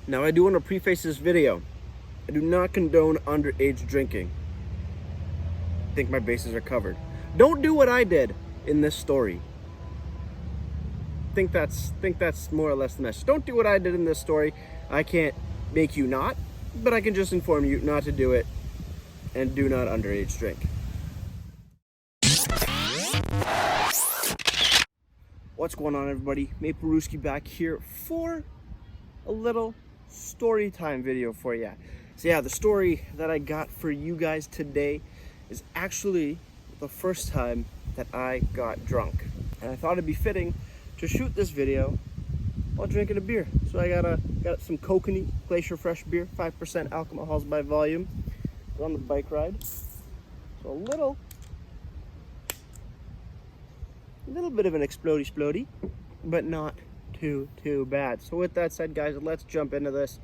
Now, I do want to preface this video. I do not condone underage drinking. I think my bases are covered. Don't do what I did in this story. Think that's more or less the message. Don't do what I did in this story. I can't make you not, but I can just inform you not to do it, and do not underage drink. What's going on, everybody? Maple Rooski back here for a little story time video for you. So yeah, the story that I got for you guys today is actually the first time that I got drunk, and I thought it'd be fitting to shoot this video while drinking a beer. So I got some Kokanee Glacier Fresh beer, 5% alcohols by volume. We're on the bike ride, so a little bit of an explody, but not too bad. So with that said, guys, let's jump into this,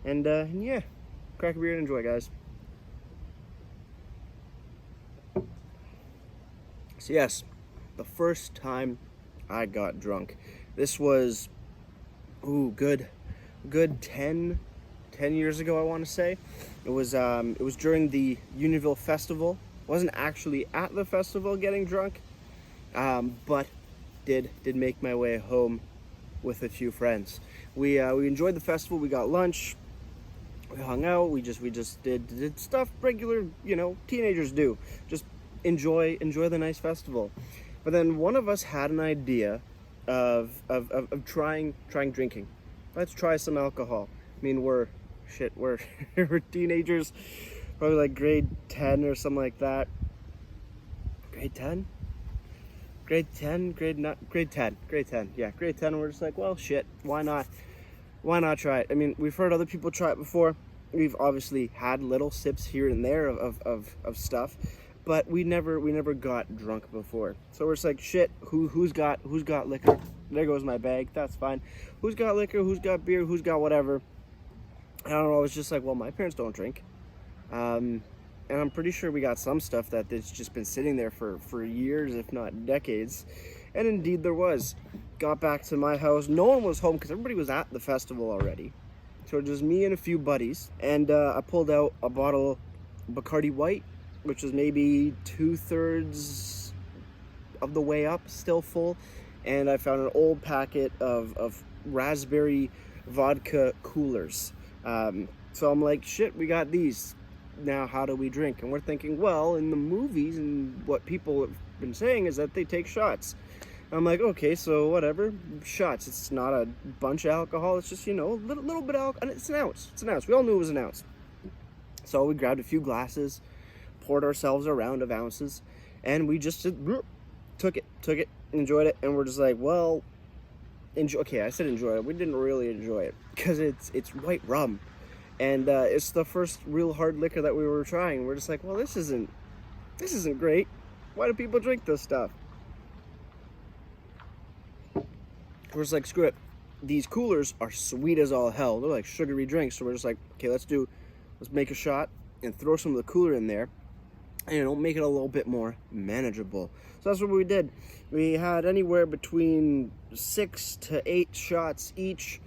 and yeah, crack a beer and enjoy, guys. So yes, the first time I got drunk, this was good 10 years ago, I want to say. It was during the Unionville Festival. Wasn't actually at the festival getting drunk, but did make my way home with a few friends. We enjoyed the festival. We got lunch, we hung out, we just did stuff regular, teenagers do. Just enjoy the nice festival. But then one of us had an idea of trying drinking. Let's try some alcohol. I mean, we're we're teenagers, probably like grade 10 or something like that. Grade 10? Grade 10? Grade 10. Yeah, grade 10. And we're just like, well, shit, why not? Why not try it? I mean, we've heard other people try it before. We've obviously had little sips here and there of stuff, but we never got drunk before. So we're just like, shit, who's got liquor? There goes my bag. That's fine. Who's got liquor? Who's got beer? Who's got whatever? I don't know. I was just like, well, my parents don't drink. And I'm pretty sure we got some stuff that's just been sitting there for years, if not decades. And indeed there was. Got back to my house. No one was home because everybody was at the festival already. So just me and a few buddies. And I pulled out a bottle of Bacardi White, which was maybe 2/3 of the way up, still full. And I found an old packet of raspberry vodka coolers. So I'm like, shit, we got these. Now how do we drink? And we're thinking, well, in the movies and what people have been saying is that they take shots. I'm like, okay, so whatever, shots. It's not a bunch of alcohol. It's just, a little bit of alcohol. And it's an ounce. We all knew it was an ounce. So we grabbed a few glasses, poured ourselves a round of ounces, and we just took it, enjoyed it. And we're just like, well, enjoy. Okay, I said enjoy it. We didn't really enjoy it because it's white rum. And it's the first real hard liquor that we were trying. We're just like, well, this isn't great. Why do people drink this stuff? We're just like, screw it. These coolers are sweet as all hell. They're like sugary drinks. So we're just like, okay, let's make a shot and throw some of the cooler in there, and make it a little bit more manageable. So that's what we did. We had anywhere between 6 to 8 shots each.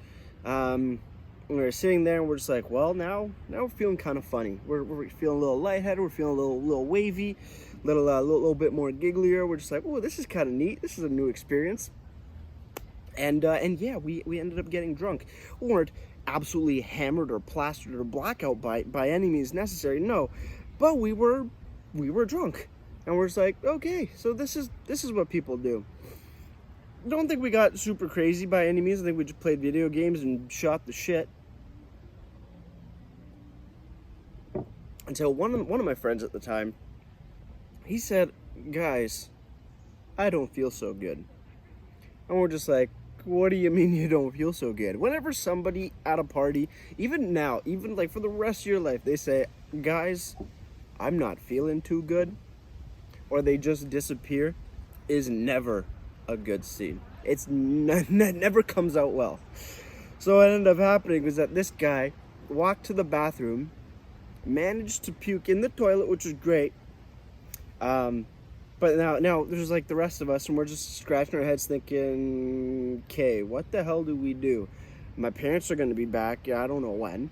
We were sitting there and we're just like, well, now we're feeling kind of funny. We're feeling a little lightheaded. We're feeling a little wavy, little bit more gigglier. We're just like, oh, this is kind of neat. This is a new experience. And yeah, we ended up getting drunk. We weren't absolutely hammered or plastered or blackout by any means necessary. No, but we were drunk, and we're just like, okay, so this is what people do. Don't think we got super crazy by any means. I think we just played video games and shot the shit. Until one of my friends at the time, he said, guys, I don't feel so good. And we're just like, what do you mean you don't feel so good? Whenever somebody at a party, even now, even like for the rest of your life, they say, guys, I'm not feeling too good, or they just disappear, is never a good scene. It's never comes out well. So what ended up happening was that this guy walked to the bathroom, managed to puke in the toilet, which was great. But now there's like the rest of us, and we're just scratching our heads thinking, okay, what the hell do we do? My parents are going to be back. Yeah, I don't know when.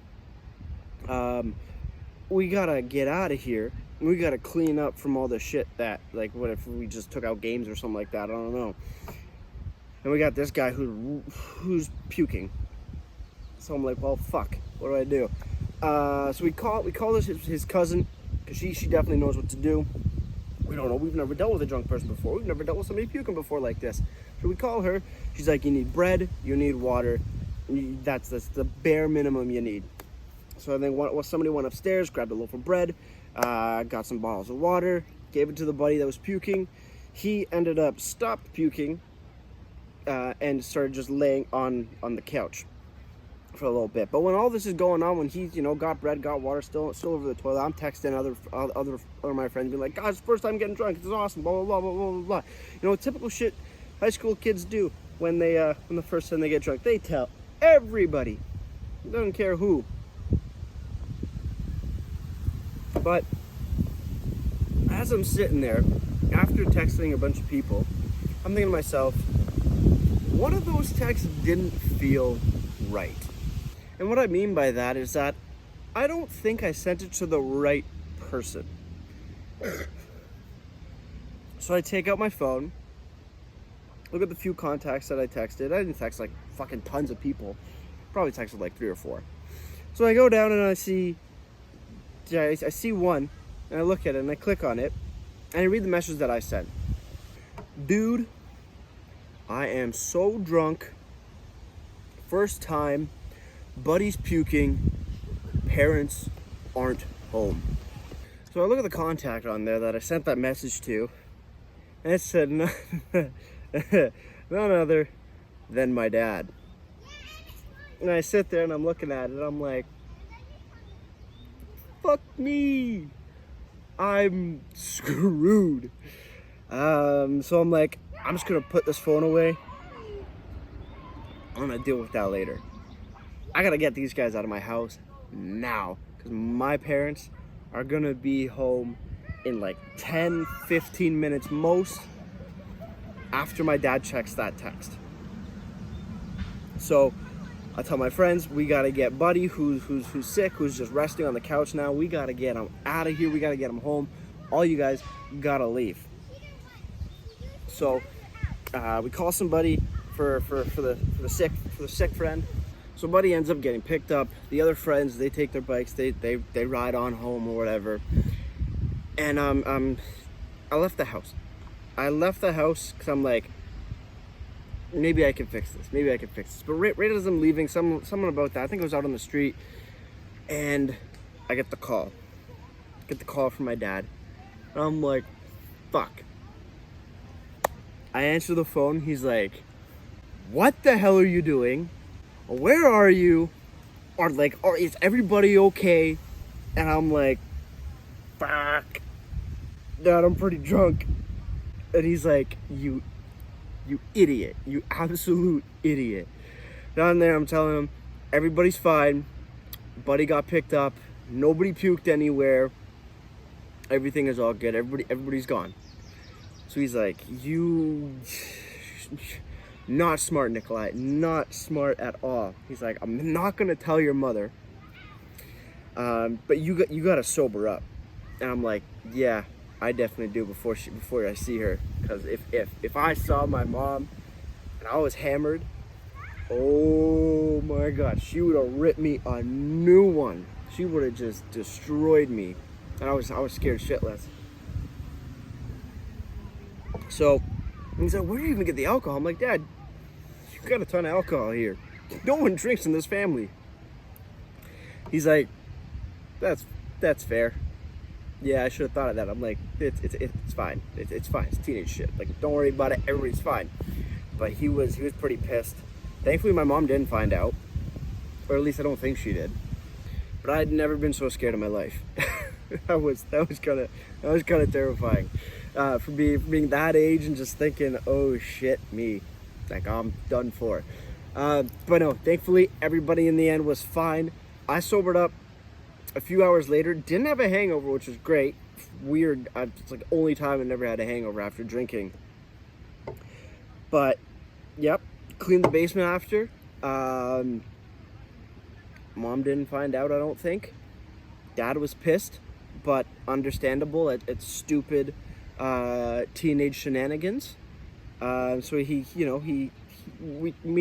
We gotta get out of here. We gotta clean up from all the shit that, like, what if we just took out games or something like that? I don't know. And we got this guy who's puking. So I'm like, well, fuck. What do I do? So we call his cousin, because she definitely knows what to do. We don't know. We've never dealt with a drunk person before. We've never dealt with somebody puking before like this. So we call her. She's like, you need bread, you need water. That's the bare minimum you need. So then somebody went upstairs, grabbed a loaf of bread, got some bottles of water, gave it to the buddy that was puking. He ended up stopped puking and started just laying on the couch for a little bit. But when all this is going on, when he's, got bread, got water, still over the toilet, I'm texting other of my friends, being like, "Guys, it's the first time getting drunk. It's awesome." Blah blah blah blah blah blah. Typical shit high school kids do when the first time they get drunk. They tell everybody. Don't care who. But as I'm sitting there, after texting a bunch of people, I'm thinking to myself, one of those texts didn't feel right. And what I mean by that is that I don't think I sent it to the right person. So I take out my phone, look at the few contacts that I texted. I didn't text like fucking tons of people. Probably texted like 3 or 4. So I go down and I see one, and I look at it and I click on it, and I read the message that I sent. Dude, I am so drunk. First time. Buddy's puking. Parents aren't home. So I look at the contact on there that I sent that message to, and it said none other than my dad. And I sit there and I'm looking at it, I'm like, fuck me, I'm screwed. So I'm like, I'm just gonna put this phone away. I'm gonna deal with that later. I gotta get these guys out of my house now, because my parents are gonna be home in like 10-15 minutes most, after my dad checks that text. So I tell my friends, we gotta get Buddy, who's sick, who's just resting on the couch now. We gotta get him out of here. We gotta get him home. All you guys gotta leave. So we call somebody for the sick friend. So Buddy ends up getting picked up. The other friends, they take their bikes, they ride on home or whatever. And I left the house. Because I'm like, maybe I can fix this. But right as I'm leaving, someone about that, I think I was out on the street, and I get the call. From my dad. And I'm like, fuck. I answer the phone. He's like, what the hell are you doing? Where are you? Or is everybody okay? And I'm like, fuck. Dad, I'm pretty drunk. And he's like, you idiot. You absolute idiot. Down there, I'm telling him, everybody's fine. Buddy got picked up. Nobody puked anywhere. Everything is all good. Everybody's gone. So he's like, not smart, Nikolai. Not smart at all. He's like, I'm not gonna tell your mother, but you got to sober up. And I'm like, yeah, I definitely do before I see her. Because if I saw my mom and I was hammered, oh my God, she would have ripped me a new one. She would have just destroyed me, and I was scared shitless. So he's like, where do you even get the alcohol? I'm like, Dad, you got a ton of alcohol here. No one drinks in this family. He's like, that's fair. Yeah, I should have thought of that. I'm like, it's fine. It's fine. It's teenage shit. Like, don't worry about it. Everybody's fine. But he was pretty pissed. Thankfully, my mom didn't find out, or at least I don't think she did. But I'd never been so scared in my life. that was kind of terrifying. For being that age and just thinking, oh shit, me, like I'm done for. But no, thankfully everybody in the end was fine. I sobered up a few hours later, didn't have a hangover, which was great. Weird, it's like the only time I never had a hangover after drinking. But yep, cleaned the basement after. Mom didn't find out, I don't think. Dad was pissed, but understandable at stupid teenage shenanigans. So me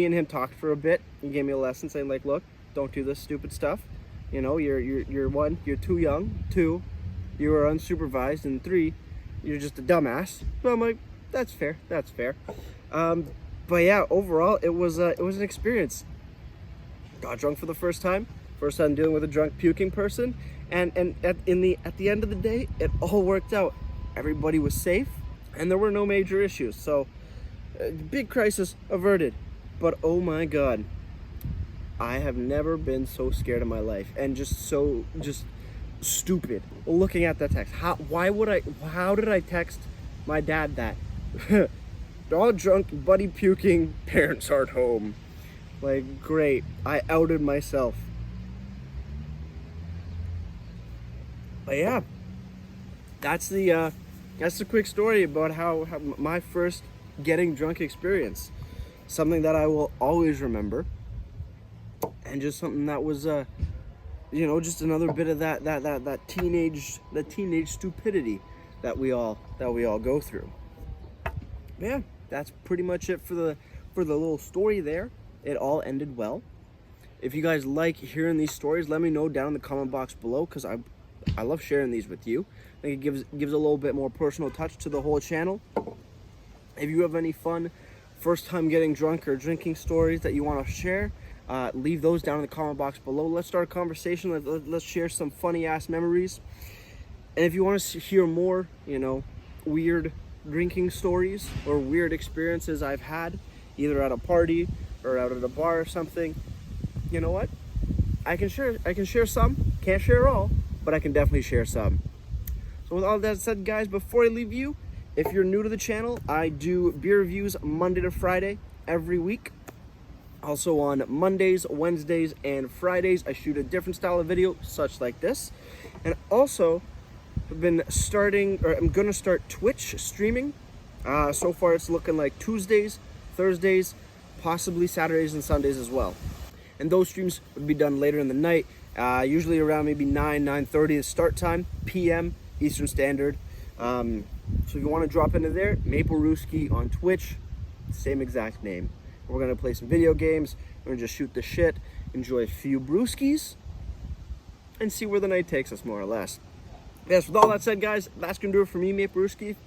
and him talked for a bit. He gave me a lesson saying, like, look, don't do this stupid stuff. You know, you're one, you're too young. Two, you are unsupervised, and three, you're just a dumbass. So I'm like, that's fair. But yeah, overall, it was an experience. Got drunk for the first time dealing with a drunk puking person, and at the end of the day, it all worked out. Everybody was safe, and there were no major issues. So, big crisis averted. But oh my God, I have never been so scared in my life, and just stupid looking at that text. How did I text my dad that? All drunk, buddy puking, parents aren't home. Like, great, I outed myself. But yeah, that's the quick story about how my first getting drunk experience. Something that I will always remember, and just something that was just another bit of that teenage stupidity that we all go through. Yeah, that's pretty much it for the little story there. It all ended well. If you guys like hearing these stories, let me know down in the comment box below, because I love sharing these with you. I think it gives a little bit more personal touch to the whole channel. If you have any fun first time getting drunk or drinking stories that you want to share, leave those down in the comment box below. Let's start a conversation. Let's share some funny ass memories. And if you want to hear more, weird drinking stories or weird experiences I've had, either at a party or out at a bar or something, you know what? I can share some. Can't share all, but I can definitely share some. So with all that said, guys, before I leave you, if you're new to the channel, I do beer reviews Monday to Friday every week. Also on Mondays, Wednesdays, and Fridays, I shoot a different style of video, such like this. And also, I'm going to start Twitch streaming. So far, it's looking like Tuesdays, Thursdays, possibly Saturdays and Sundays as well. And those streams would be done later in the night, usually around maybe 9:30 the start time, PM, Eastern Standard. So if you want to drop into there, Maple Rooski on Twitch, same exact name. We're going to play some video games, we're going to just shoot the shit, enjoy a few brewskis, and see where the night takes us, more or less. Yes, with all that said, guys, that's going to do it for me, Maple Rooski. If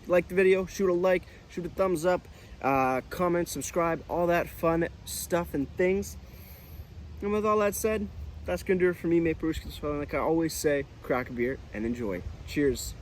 you like the video, shoot a like, shoot a thumbs up, comment, subscribe, all that fun stuff and things. And with all that said, that's going to do it for me, Maple Rooski. So like I always say, crack a beer and enjoy. Cheers.